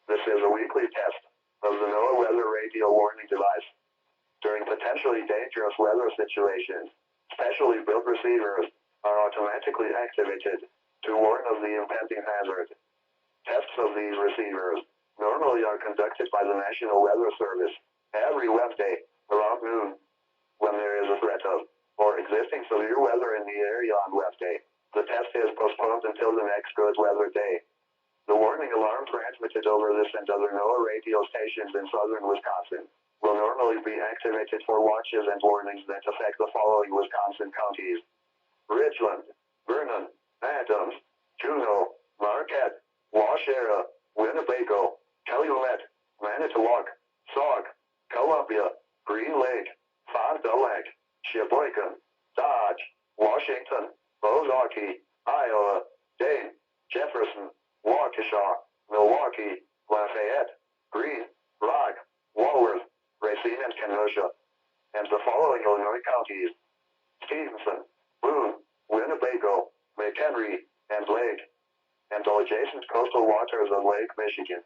This is a weekly test of the NOAA Weather Radio Warning Device. During potentially dangerous weather situations, specially built receivers are automatically activated to warn of the impending hazard. Tests of these receivers normally are conducted by the National Weather Service every Wednesday around noon. When there is a threat of or existing severe weather in the area on Wednesday, the test is postponed until the next good weather day. The warning alarm transmitted over this and other NOAA radio stations in southern Wisconsin will normally be activated for watches and warnings that affect the following Wisconsin counties: Richland, Vernon, Adams, Juneau, Marquette, Waushara, Winnebago, Calumet, Manitowoc, Sauk, Columbia, Green Lake, Fond du Lac, Sheboygan, Dodge, Washington, Milwaukee, Iowa, Dane, Jefferson, Waukesha, Milwaukee, Lafayette, Greene, Rock, Walworth, Racine, and Kenosha, and the following Illinois counties: Stevenson, Boone, Winnebago, McHenry, and Lake, and all adjacent coastal waters of Lake Michigan.